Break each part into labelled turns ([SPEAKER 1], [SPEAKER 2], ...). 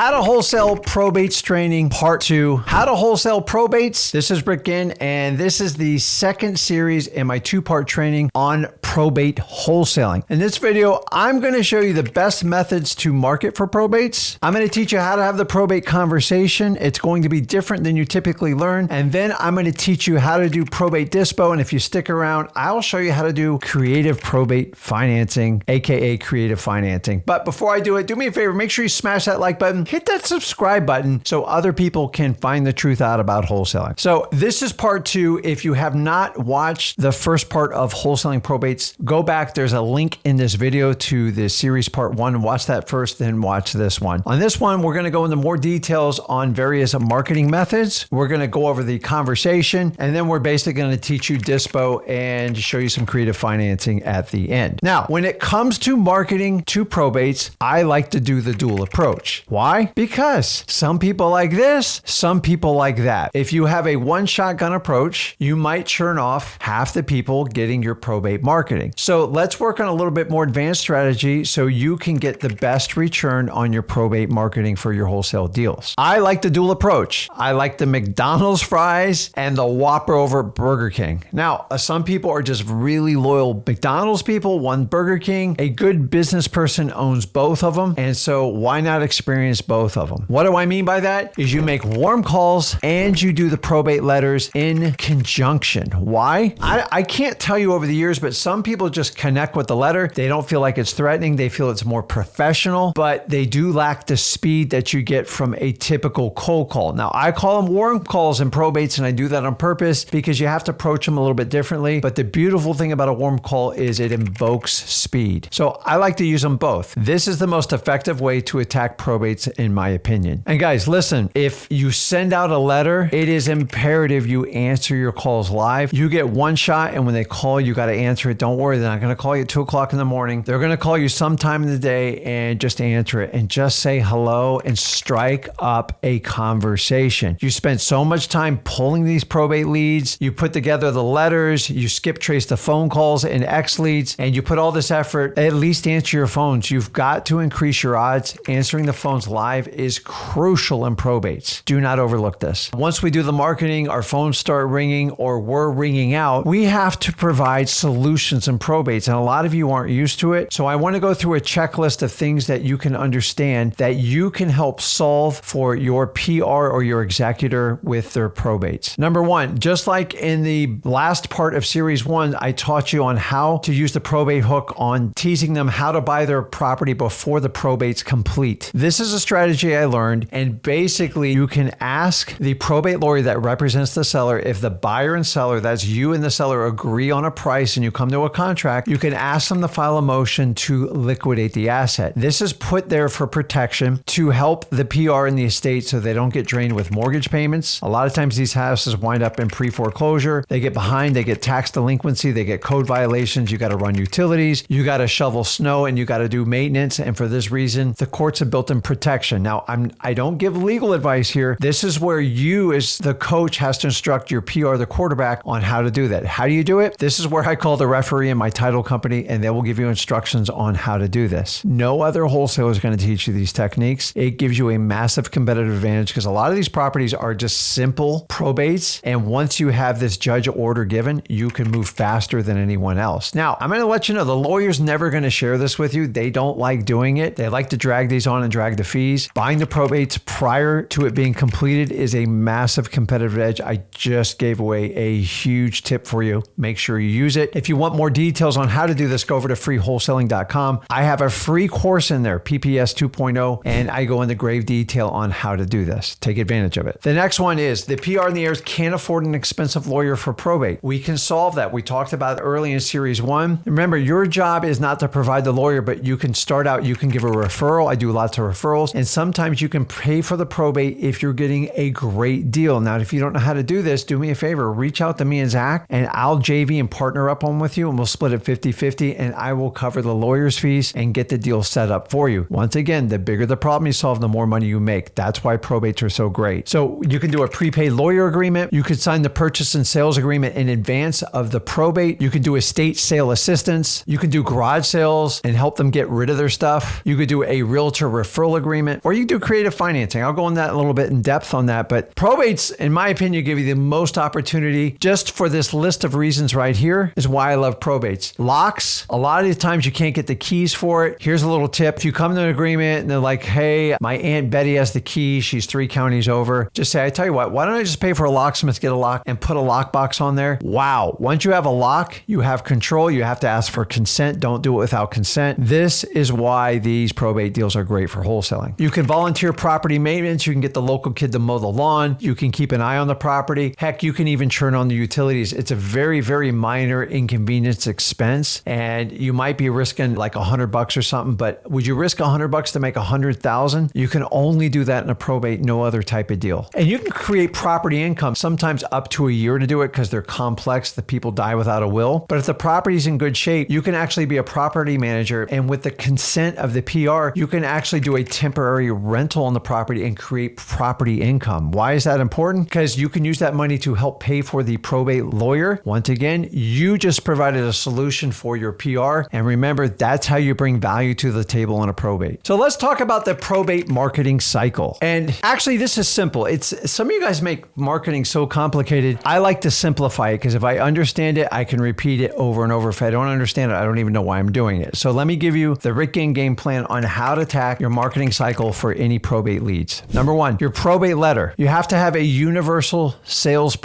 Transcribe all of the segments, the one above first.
[SPEAKER 1] How to Wholesale Probates Training Part 2. How to Wholesale Probates. This is Rick Ginn, and this is the second series in my two-part training on probate wholesaling. In this video, I'm going to show you the best methods to market for probates. I'm going to teach you how to have the probate conversation. It's going to be different than you typically learn. And then I'm going to teach you how to do probate dispo. And if you stick around, I'll show you how to do creative probate financing, aka creative financing. But before I do it, do me a favor, make sure you smash that like button, hit that subscribe button so other people can find the truth out about wholesaling. So this is part 2. If you have not watched the first part of Wholesaling Probates, go back. There's a link in this video to the series part 1. Watch that first, then watch this one. On this one, we're going to go into more details on various marketing methods. We're going to go over the conversation, and then we're basically going to teach you dispo and show you some creative financing at the end. Now, when it comes to marketing to probates, I like to do the dual approach. Why? Because some people like this, some people like that. If you have a one shotgun approach, you might churn off half the people getting your probate marketing. So let's work on a little bit more advanced strategy so you can get the best return on your probate marketing for your wholesale deals. I like the dual approach. I like the McDonald's fries and the Whopper over Burger King. Now, some people are just really loyal McDonald's people, one Burger King. A good business person owns both of them. And so why not experience both of them? What do I mean by that? Is you make warm calls and you do the probate letters in conjunction. Why? I can't tell you over the years, but some people just connect with the letter. They don't feel like it's threatening. They feel it's more professional, but they do lack the speed that you get from a typical cold call. Now, I call them warm calls in probates, and I do that on purpose because you have to approach them a little bit differently. But the beautiful thing about a warm call is it invokes speed. So I like to use them both. This is the most effective way to attack probates, in my opinion. And guys, listen, if you send out a letter, it is imperative you answer your calls live. You get one shot, and when they call, you got to answer it. Don't worry, they're not going to call you at 2 o'clock in the morning. They're going to call you sometime in the day, and just answer it and just say hello and strike up a conversation. You spend so much time pulling these probate leads. You put together the letters, you skip trace the phone calls and X leads, and you put all this effort. At least answer your phones. You've got to increase your odds. Answering the phones live is crucial in probates. Do not overlook this. Once we do the marketing, our phones start ringing or we're ringing out, we have to provide solutions and probates, and a lot of you aren't used to it. So I want to go through a checklist of things that you can understand that you can help solve for your PR or your executor with their probates. Number 1, just like in the last part of series 1, I taught you on how to use the probate hook on teasing them how to buy their property before the probate's complete. This is a strategy I learned, and basically you can ask the probate lawyer that represents the seller if the buyer and seller, that's you and the seller, agree on a price and you come to a contract, you can ask them to file a motion to liquidate the asset. This is put there for protection to help the PR in the estate so they don't get drained with mortgage payments. A lot of times these houses wind up in pre-foreclosure. They get behind, they get tax delinquency, they get code violations. You got to run utilities, you got to shovel snow, and you got to do maintenance. And for this reason, the courts have built in protection. Now, I don't give legal advice here. This is where you as the coach has to instruct your PR, the quarterback, on how to do that. How do you do it? This is where I call the referee in my title company, and they will give you instructions on how to do this. No other wholesaler is going to teach you these techniques. It gives you a massive competitive advantage because a lot of these properties are just simple probates. And once you have this judge order given, you can move faster than anyone else. Now, I'm going to let you know the lawyer's never going to share this with you. They don't like doing it. They like to drag these on and drag the fees. Buying the probates prior to it being completed is a massive competitive edge. I just gave away a huge tip for you. Make sure you use it. If you want more details on how to do this, go over to freewholesaling.com. I have a free course in there, PPS 2.0, and I go into grave detail on how to do this. Take advantage of it. The next one is the PR and the heirs can't afford an expensive lawyer for probate. We can solve that. We talked about it early in series 1. Remember, your job is not to provide the lawyer, but you can start out, you can give a referral. I do lots of referrals, and sometimes you can pay for the probate if you're getting a great deal. Now, if you don't know how to do this, do me a favor, reach out to me and Zach, and I'll JV and partner up on with you agreement, we'll split it 50-50, and I will cover the lawyer's fees and get the deal set up for you. Once again, the bigger the problem you solve, the more money you make. That's why probates are so great. So you can do a prepaid lawyer agreement. You could sign the purchase and sales agreement in advance of the probate. You can do estate sale assistance. You can do garage sales and help them get rid of their stuff. You could do a realtor referral agreement, or you can do creative financing. I'll go in that a little bit in depth on that, but probates, in my opinion, give you the most opportunity. Just for this list of reasons right here is why I love probates. Locks, a lot of the times you can't get the keys for it. Here's a little tip. If you come to an agreement and they're like, hey, my Aunt Betty has the key, she's 3 counties over, just say, I tell you what, why don't I just pay for a locksmith, get a lock, and put a lockbox on there? Wow. Once you have a lock, you have control. You have to ask for consent. Don't do it without consent. This is why these probate deals are great for wholesaling. You can volunteer property maintenance. You can get the local kid to mow the lawn. You can keep an eye on the property. Heck, you can even churn on the utilities. It's a very, very minor inconvenience expense, and you might be risking like $100 or something, but would you risk $100 to make $100,000? You can only do that in a probate, no other type of deal. And you can create property income, sometimes up to a year to do it because they're complex. The people die without a will. But if the property's in good shape, you can actually be a property manager, and with the consent of the PR, you can actually do a temporary rental on the property and create property income. Why is that important? Because you can use that money to help pay for the probate lawyer. Once again, you just provided a solution for your PR. And remember, that's how you bring value to the table in a probate. So let's talk about the probate marketing cycle. And actually, this is simple. Some of you guys make marketing so complicated. I like to simplify it because if I understand it, I can repeat it over and over. If I don't understand it, I don't even know why I'm doing it. So let me give you the Rick Ginn game plan on how to attack your marketing cycle for any probate leads. Number one, your probate letter. You have to have a universal sales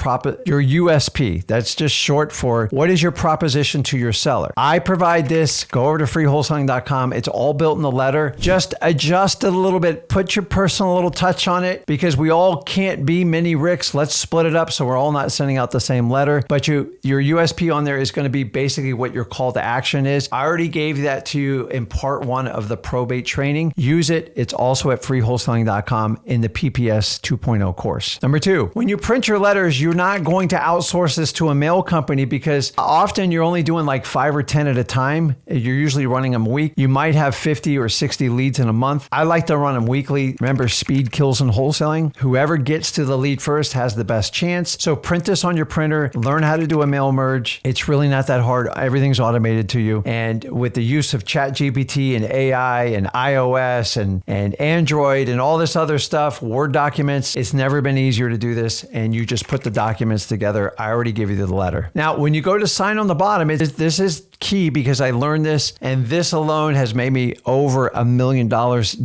[SPEAKER 1] your USP. That's just short for what is your proposition to your seller. I provide this. Go over to freewholesaling.com. It's all built in the letter. Just adjust it a little bit. Put your personal little touch on it because we all can't be mini Ricks. Let's split it up so we're all not sending out the same letter. But your USP on there is going to be basically what your call to action is. I already gave that to you in part 1 of the probate training. Use it. It's also at freewholesaling.com in the PPS 2.0 course. Number 2, when you print your letters, you're not going to outsource this to a mail company because often you're only doing like 5 or 10 at a time. You're usually running them a week. You might have 50 or 60 leads in a month. I like to run them weekly. Remember, speed kills in wholesaling. Whoever gets to the lead first has the best chance. So print this on your printer, learn how to do a mail merge. It's really not that hard. Everything's automated to you. And with the use of ChatGPT and AI and iOS and Android and all this other stuff, Word documents, it's never been easier to do this. And you just put the documents together. I already give you the letter. Now, when you go to sign on the bottom, this is key because I learned this, and this alone has made me over $1 million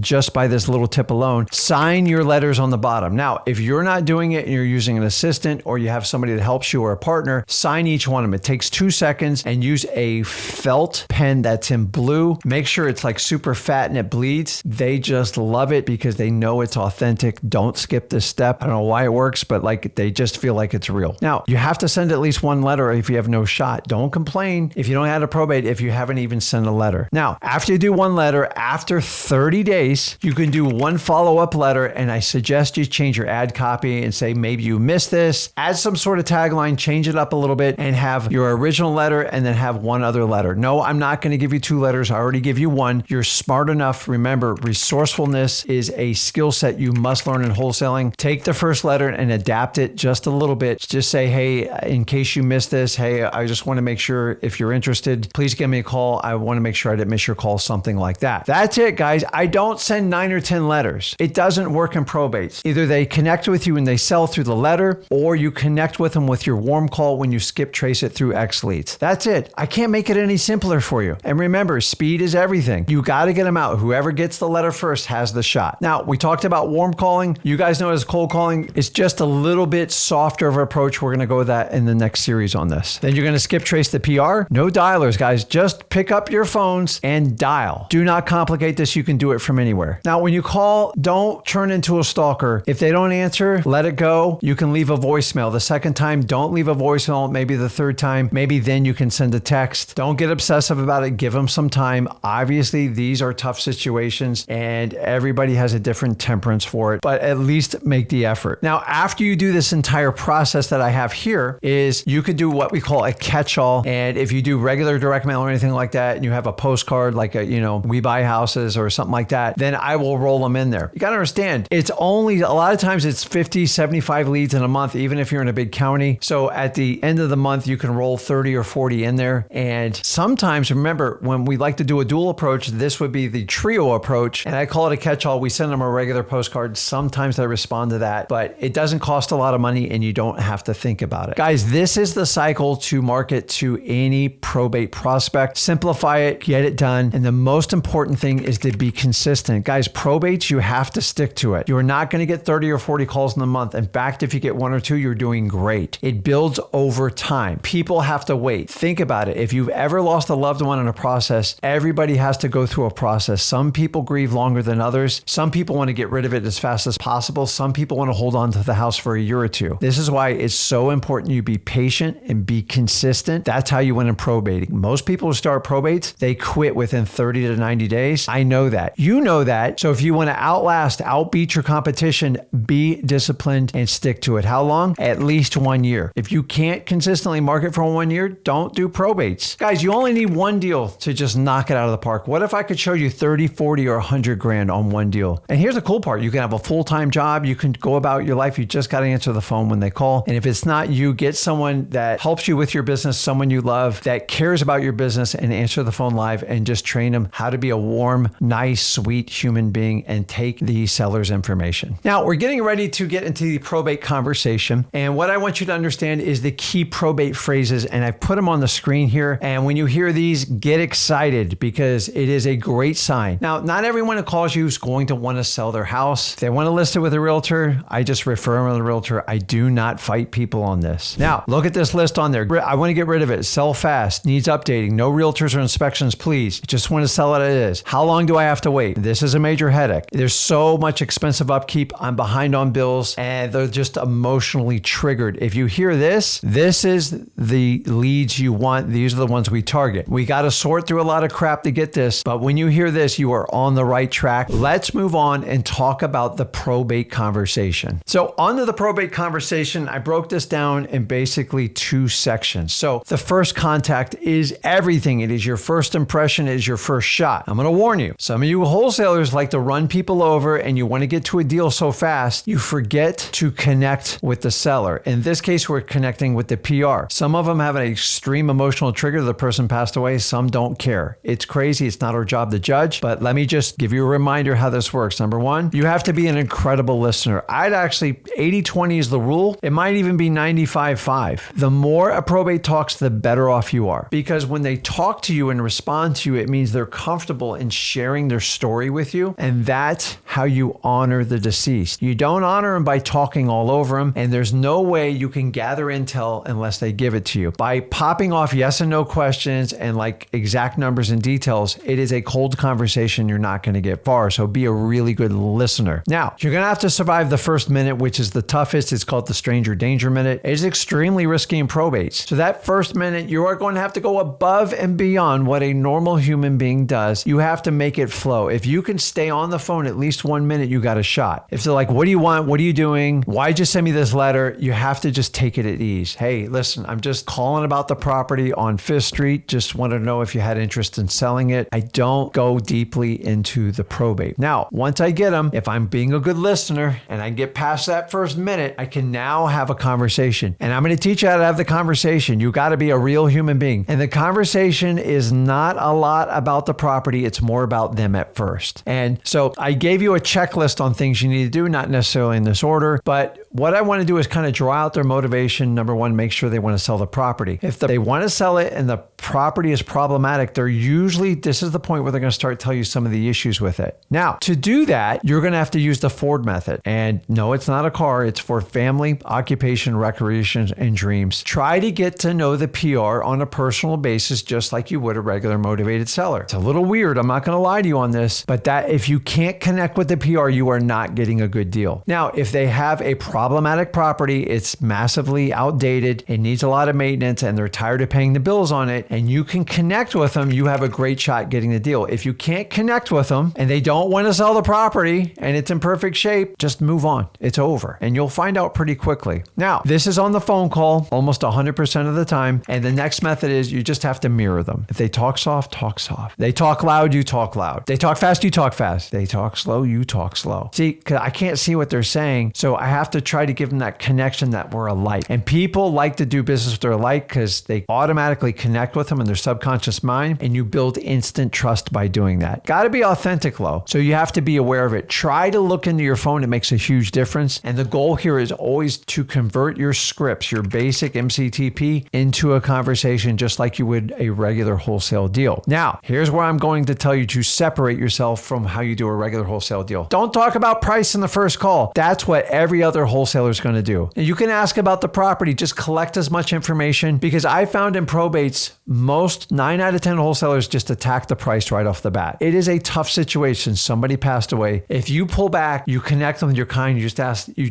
[SPEAKER 1] just by this little tip alone. Sign your letters on the bottom. Now, if you're not doing it and you're using an assistant or you have somebody that helps you or a partner, sign each one of them. It takes 2 seconds, and use a felt pen that's in blue. Make sure it's like super fat and it bleeds. They just love it because they know it's authentic. Don't skip this step. I don't know why it works, but like they just feel like it's real. Now, you have to send at least 1 letter if you have no shot. Don't complain if you don't have a probate if you haven't even sent a letter. Now, after you do 1 letter, after 30 days, you can do 1 follow-up letter, and I suggest you change your ad copy and say, maybe you missed this, add some sort of tagline, change it up a little bit, and have your original letter and then have 1 other letter. No, I'm not going to give you 2 letters. I already give you 1. You're smart enough. Remember, resourcefulness is a skill set you must learn in wholesaling. Take the first letter and adapt it just a little bit. Just say, hey, in case you missed this, hey, I just want to make sure if you're interested, please give me a call. I want to make sure I didn't miss your call, something like that. That's it, guys. I don't send 9 or 10 letters. It doesn't work in probates. Either they connect with you and they sell through the letter, or you connect with them with your warm call when you skip trace it through X leads. That's it. I can't make it any simpler for you. And remember, speed is everything. You got to get them out. Whoever gets the letter first has the shot. Now, we talked about warm calling. You guys know as cold calling, it's just a little bit softer of an approach. We're going to go with that in the next series on this. Then you're going to skip trace the PR. No dialers, guys. Just pick up your phones and dial. Do not complicate this. You can do it from anywhere. Now, when you call, don't turn into a stalker. If they don't answer, let it go. You can leave a voicemail. The second time, don't leave a voicemail. Maybe the third time, maybe then you can send a text. Don't get obsessive about it. Give them some time. Obviously, these are tough situations and everybody has a different temperance for it, but at least make the effort. Now, after you do this entire process that I have here is you could do what we call a catch-all. And if you do regular regular direct mail or anything like that, and you have a postcard like We Buy Houses or something like that, then I will roll them in there. You got to understand, it's only, a lot of times it's 50, 75 leads in a month, even if you're in a big county. So at the end of the month, you can roll 30 or 40 in there. And sometimes, remember, when we like to do a dual approach, this would be the trio approach. And I call it a catch-all. We send them a regular postcard. Sometimes they respond to that, but it doesn't cost a lot of money and you don't have to think about it. Guys, this is the cycle to market to any probate prospect. Simplify it, get it done. And the most important thing is to be consistent. Guys, probates, you have to stick to it. You're not going to get 30 or 40 calls in a month. In fact, if you get one or two, you're doing great. It builds over time. People have to wait. Think about it. If you've ever lost a loved one in a process, everybody has to go through a process. Some people grieve longer than others. Some people want to get rid of it as fast as possible. Some people want to hold on to the house for a year or two. This is why it's so important you be patient and be consistent. That's how you win in probating. Most people who start probates, they quit within 30 to 90 days. I know that. You know that. So if you want to outbeat your competition, be disciplined and stick to it. How long? At least 1 year. If you can't consistently market for 1 year, don't do probates. Guys, you only need one deal to just knock it out of the park. What if I could show you 30, 40, or 100 grand on one deal? And here's the cool part. You can have a full-time job. You can go about your life. You just got to answer the phone when they call. And if it's not you, get someone that helps you with your business, someone you love that cares about your business, and answer the phone live and just train them how to be a warm, nice, sweet human being and take the seller's information. Now, we're getting ready to get into the probate conversation. And what I want you to understand is the key probate phrases. And I've put them on the screen here. And when you hear these, get excited because it is a great sign. Now, not everyone who calls you is going to want to sell their house. If they want to list it with a realtor, I just refer them to the realtor. I do not fight people on this. Now, look at this list on there. I want to get rid of it. Sell fast. Needs updating. No realtors or inspections, please. Just want to sell it as is. How long do I have to wait? This is a major headache. There's so much expensive upkeep. I'm behind on bills and they're just emotionally triggered. If you hear this is the leads you want. These are the ones we target. We got to sort through a lot of crap to get this, but when you hear this, you are on the right track. Let's move on and talk about the probate conversation. So onto the probate conversation, I broke this down in basically two sections. So the first contact is everything. It is your first impression. It is your first shot. I'm going to warn you. Some of you wholesalers like to run people over and you want to get to a deal so fast, you forget to connect with the seller. In this case, we're connecting with the PR. Some of them have an extreme emotional trigger. The person passed away. Some don't care. It's crazy. It's not our job to judge, but let me just give you a reminder how this works. Number one, you have to be an incredible listener. I'd actually, 80-20 is the rule. It might even be 95-5. The more a probate talks, the better off you are. Because when they talk to you and respond to you, it means they're comfortable in sharing their story with you. And that's how you honor the deceased. You don't honor them by talking all over them. And there's no way you can gather intel unless they give it to you. By popping off yes and no questions and like exact numbers and details, it is a cold conversation. You're not going to get far. So be a really good listener. Now, you're going to have to survive the first minute, which is the toughest. It's called the stranger danger minute. It is extremely risky in probates. So that first minute, you are going to have to go above and beyond what a normal human being does. You have to make it flow. If you can stay on the phone at least 1 minute, you got a shot. If they're like, what do you want? What are you doing? Why'd you send me this letter? You have to just take it at ease. Hey, listen, I'm just calling about the property on 5th Street. Just wanted to know if you had interest in selling it. I don't go deeply into the probate. Now, once I get them, if I'm being a good listener and I get past that first minute, I can now have a conversation. And I'm going to teach you how to have the conversation. You got to be a real human being. And the conversation is not a lot about the property. It's more about them at first. And so I gave you a checklist on things you need to do, not necessarily in this order, but what I want to do is kind of draw out their motivation. Number one, make sure they want to sell the property. If they want to sell it and the property is problematic, this is the point where they're going to start tell you some of the issues with it. Now, to do that, you're going to have to use the Ford method. And no, it's not a car. It's for family, occupation, recreation, and dreams. Try to get to know the PR on a personal basis, just like you would a regular motivated seller. It's a little weird. I'm not going to lie to you on this, but that if you can't connect with the PR, you are not getting a good deal. Now, if they have a problematic property, it's massively outdated, it needs a lot of maintenance, and they're tired of paying the bills on it, and you can connect with them, you have a great shot getting the deal. If you can't connect with them and they don't want to sell the property and it's in perfect shape, just move on. It's over, and you'll find out pretty quickly. Now, this is on the phone call almost 100% of the time, and the next method is you just have to mirror them. If they talk soft, talk soft. They talk loud, you talk loud. They talk fast, you talk fast. They talk slow, you talk slow. See, because I can't see what they're saying, so I have to try to give them that connection that we're alike. And people like to do business with their alike because they automatically connect with them in their subconscious mind, and you build instant trust by doing that. Got to be authentic, though, so you have to be aware of it. Try to look into your phone. It makes a huge difference, and the goal here is always to convert your scripts, your basic MCTP, into a conversation just like you would a regular wholesale deal. Now, here's where I'm going to tell you to separate yourself from how you do a regular wholesale deal. Don't talk about price in the first call. That's what every other wholesaler is going to do. And you can ask about the property, just collect as much information, because I found in probates, most 9 out of 10 wholesalers just attack the price right off the bat. It is a tough situation. Somebody passed away. If you pull back, you connect them, you're kind, you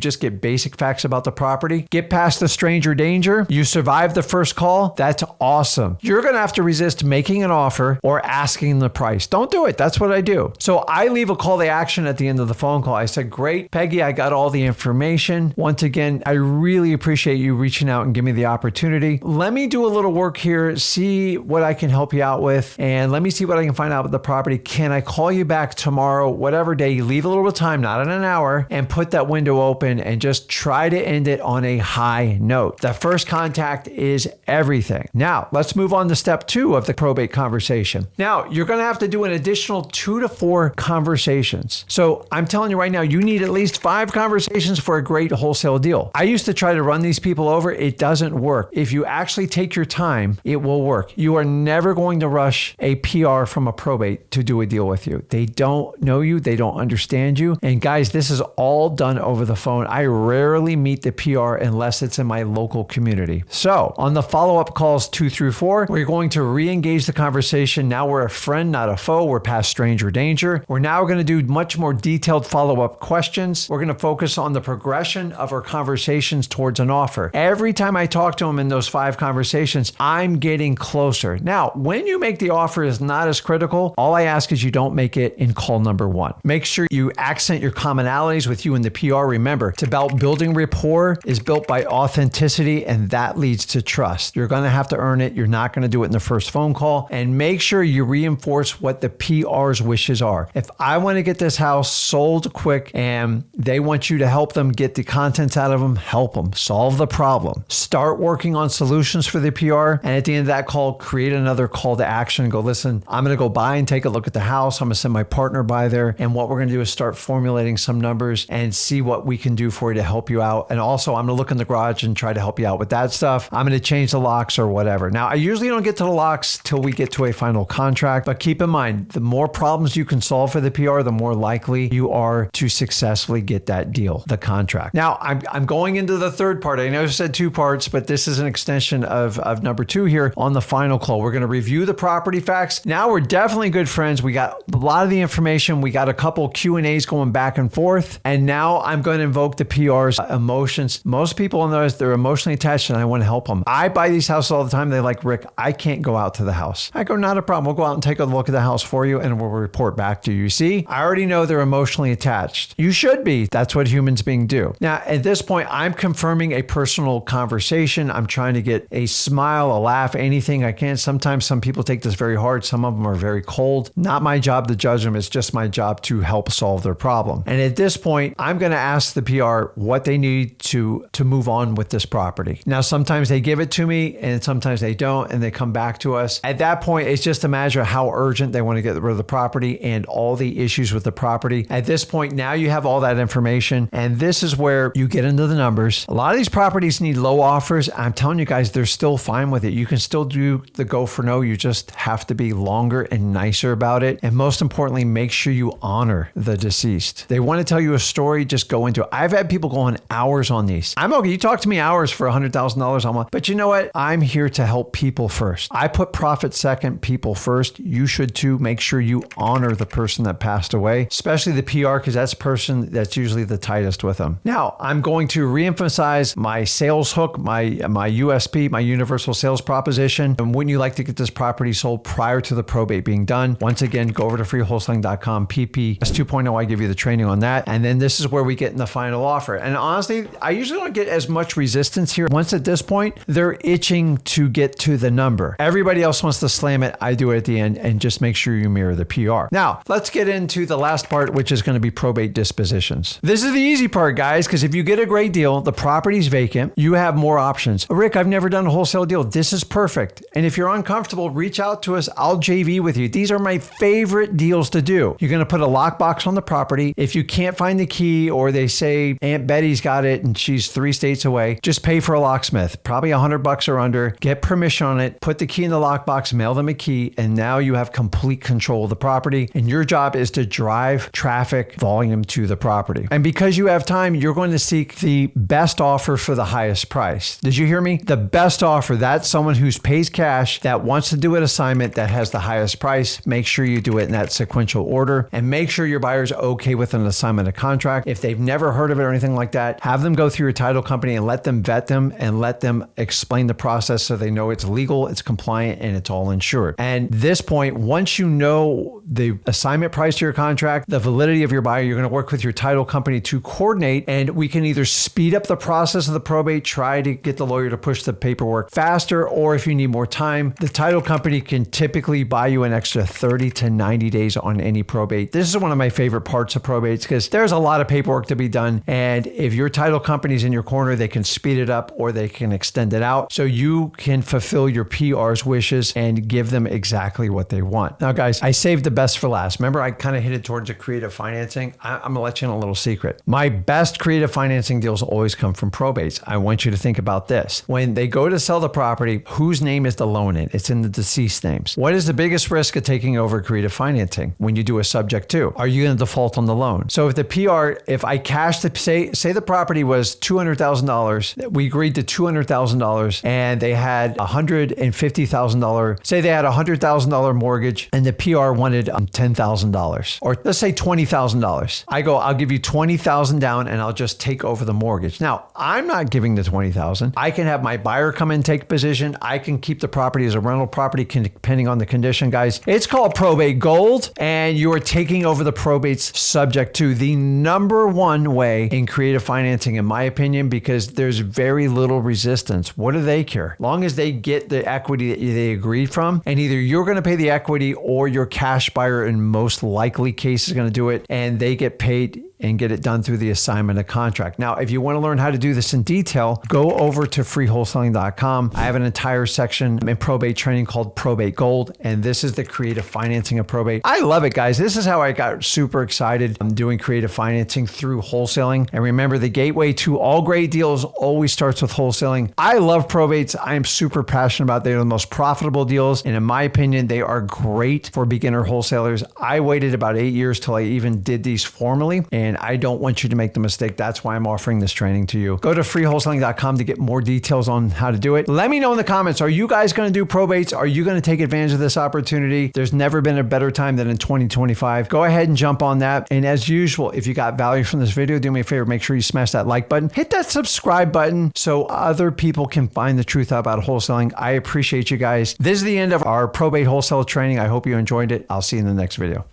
[SPEAKER 1] just get basic facts about the property, get past the stranger danger, you survive the first call, that's awesome. You're going to have to resist making an offer or asking the price. Don't do it. That's what I do. So I leave a call to action at the end of the phone call. I said, great, Peggy, I got all the information. Once again, I really appreciate you reaching out and giving me the opportunity. Let me do a little work here, see what I can help you out with, and let me see what I can find out about the property. Can I call you back tomorrow, whatever day? You leave a little time, not in an hour, and put that window open and just try to end it on a high note. The first contact is everything. Now, let's move on to step 2 of the probate conversation. Now, you're going to have to do an additional 2 to 4 conversations. So I'm telling you right now, you need at least 5 conversations for a great wholesale deal. I used to try to run these people over. It doesn't work. If you actually take your time, it will work. You are never going to rush a PR from a probate to do a deal with you. They don't know you. They don't understand you. And guys, this is all done over the phone. I rarely meet the PR unless it's in my local community. So on the follow-up calls 2 through 4, we're going to re-engage the conversation. Now we're a friend, not a foe. We're past stranger danger. We're now going to do much more detailed follow-up questions. We're going to focus on the progression of our conversations towards an offer. Every time I talk to them in those 5 conversations, I'm getting closer. Now, when you make the offer is not as critical. All I ask is you don't make it in call number 1. Make sure you accent your commonalities with you and the PR. Remember, it's about building rapport is built by authenticity, and that leads to trust. You're going to have to earn it. You're not going to do it in the first phone call. And make sure you reinforce what the PR's wishes are. If I want to get this house sold quick and they want you to help them get the contents out of them, help them. Solve the problem. Start working on solutions for the PR. And at the end of that call, create another call to action and go, listen, I'm going to go by and take a look at the house. I'm going to send my partner by there. And what we're going to do is start formulating some numbers and see what we can do for you to help you out. And also, I'm going to look in the garage and try to help you out with that stuff. I'm going to change the locks or whatever. Now, I usually don't get to the locks till we get to a final contract, but keep in mind, the more problems you can solve for the PR, the more likely you are to successfully get that deal, the contract. Now, I'm going into the third part. I know I said 2 parts, but this is an extension of number 2 here on the final call. We're going to review the property facts. Now we're definitely good friends. We got a lot of the information. We got a couple Q&As going back and forth. And now I'm going to invoke the PR's emotions. Most people in those, they're emotionally attached and I want to help them. I buy these houses all the time. They're like, Rick, I can't go out to the house. I go, not a problem. We'll go out and take a look at the house for you and we'll report back to you. See, I already know they're emotionally attached. You should be. That's what humans being do. Now, at this point, I'm confirming a personal conversation. I'm trying to get a smile, a laugh, anything I can. Sometimes some people take this very hard. Some of them are very cold. Not my job to judge them. It's just my job to help solve their problem. And at this point, I'm going to ask the PR what they need to move on with this property. Now, sometimes they give it to me and sometimes they don't, and they come back to us. At that point, it's just a matter of how urgent they want to get rid of the property and all the issues with the property. At this point, now you have all that information, and this is where you get into the numbers. A lot of these properties need low offers. I'm telling you guys, they're still fine with it. You can still do the go for no. You just have to be longer and nicer about it. And most importantly, make sure you honor the deceased. They want to tell you a story, just go into it. I've had people go on hours on these. I'm okay. You talk to me hours for $100,000 a month, but you know what? I'm here to help people first. I put profit second, people first. You should too. Make sure you honor the person that passed away, especially the PR, because that's the person that's usually the tightest with them. Now, Now, I'm going to reemphasize my sales hook, my USP, my universal sales proposition. And wouldn't you like to get this property sold prior to the probate being done? Once again, go over to freewholesaling.com, PPS 2.0. I give you the training on that. And then this is where we get in the final offer. And honestly, I usually don't get as much resistance here. Once at this point, they're itching to get to the number. Everybody else wants to slam it. I do it at the end, and just make sure you mirror the PR. Now, let's get into the last part, which is going to be probate dispositions. This is the easy part, guys, because if you get a great deal, the property's vacant, you have more options. Rick, I've never done a wholesale deal. This is perfect. And if you're uncomfortable, reach out to us. I'll JV with you. These are my favorite deals to do. You're going to put a lockbox on the property. If you can't find the key, or they say Aunt Betty's got it and she's 3 states away, just pay for a locksmith, probably $100 or under, get permission on it, put the key in the lockbox, mail them a key, and now you have complete control of the property. And your job is to drive traffic volume to the property. And because you have time, you're going to seek the best offer for the highest price. Did you hear me? The best offer. That's someone who pays cash, that wants to do an assignment that has the highest price. Make sure you do it in that sequential order, and make sure your buyer's okay with an assignment of contract. If they've never heard of it or anything like that, have them go through your title company and let them vet them and let them explain the process so they know it's legal, it's compliant, and it's all insured. And this point, once you know the assignment price to your contract, the validity of your buyer, you're going to work with your title company to coordinate, and we can either speed up the process of the probate, try to get the lawyer to push the paperwork faster, or if you need more time, the title company can typically buy you an extra 30 to 90 days on any probate. This is one of my favorite parts of probates because there's a lot of paperwork to be done. And if your title company's in your corner, they can speed it up or they can extend it out so you can fulfill your PR's wishes and give them exactly what they want. Now, guys, I saved the best for last. Remember, I kind of hit it towards the creative financing. I'm going to let you in a little secret. My best creative financing deals always come from probates. I want you to think about this. When they go to sell the property, whose name is the loan in? It's in the deceased names. What is the biggest risk of taking over creative financing when you do a subject to? Are you going to default on the loan? So if the PR, if I cashed the, say the property was $200,000, we agreed to $200,000 and they had $150,000, say they had a $100,000 mortgage and the PR wanted $10,000, or let's say $20,000. I go, I'll give you $20,000 down and I'll just take over the mortgage. Now, I'm not giving the $20,000. I can have my buyer come in, take position. I can keep the property as a rental property depending on the condition, guys. It's called probate gold, and you are taking over the probates subject to the number one way in creative financing, in my opinion, because there's very little resistance. What do they care? Long as they get the equity that they agreed from, and either you're going to pay the equity or your cash buyer in most likely cases is going to do it, and they get paid and get it done through the assignment of contract. Now, if you want to learn how to do this in detail, go over to freewholesaling.com. I have an entire section in probate training called Probate Gold, and this is the creative financing of probate. I love it, guys. This is how I got super excited. I'm doing creative financing through wholesaling. And remember, the gateway to all great deals always starts with wholesaling. I love probates. I am super passionate about them. They're the most profitable deals, and in my opinion, they are great for beginner wholesalers. I waited about 8 years till I even did these formally, and I don't want you to make the mistake. That's why I'm offering this training to you. Go to freewholesaling.com to get more details on how to do it. Let me know in the comments, are you guys going to do probates? Are you going to take advantage of this opportunity? There's never been a better time than in 2025. Go ahead and jump on that. And as usual, if you got value from this video, do me a favor, make sure you smash that like button, hit that subscribe button so other people can find the truth about wholesaling. I appreciate you guys. This is the end of our probate wholesale training. I hope you enjoyed it. I'll see you in the next video.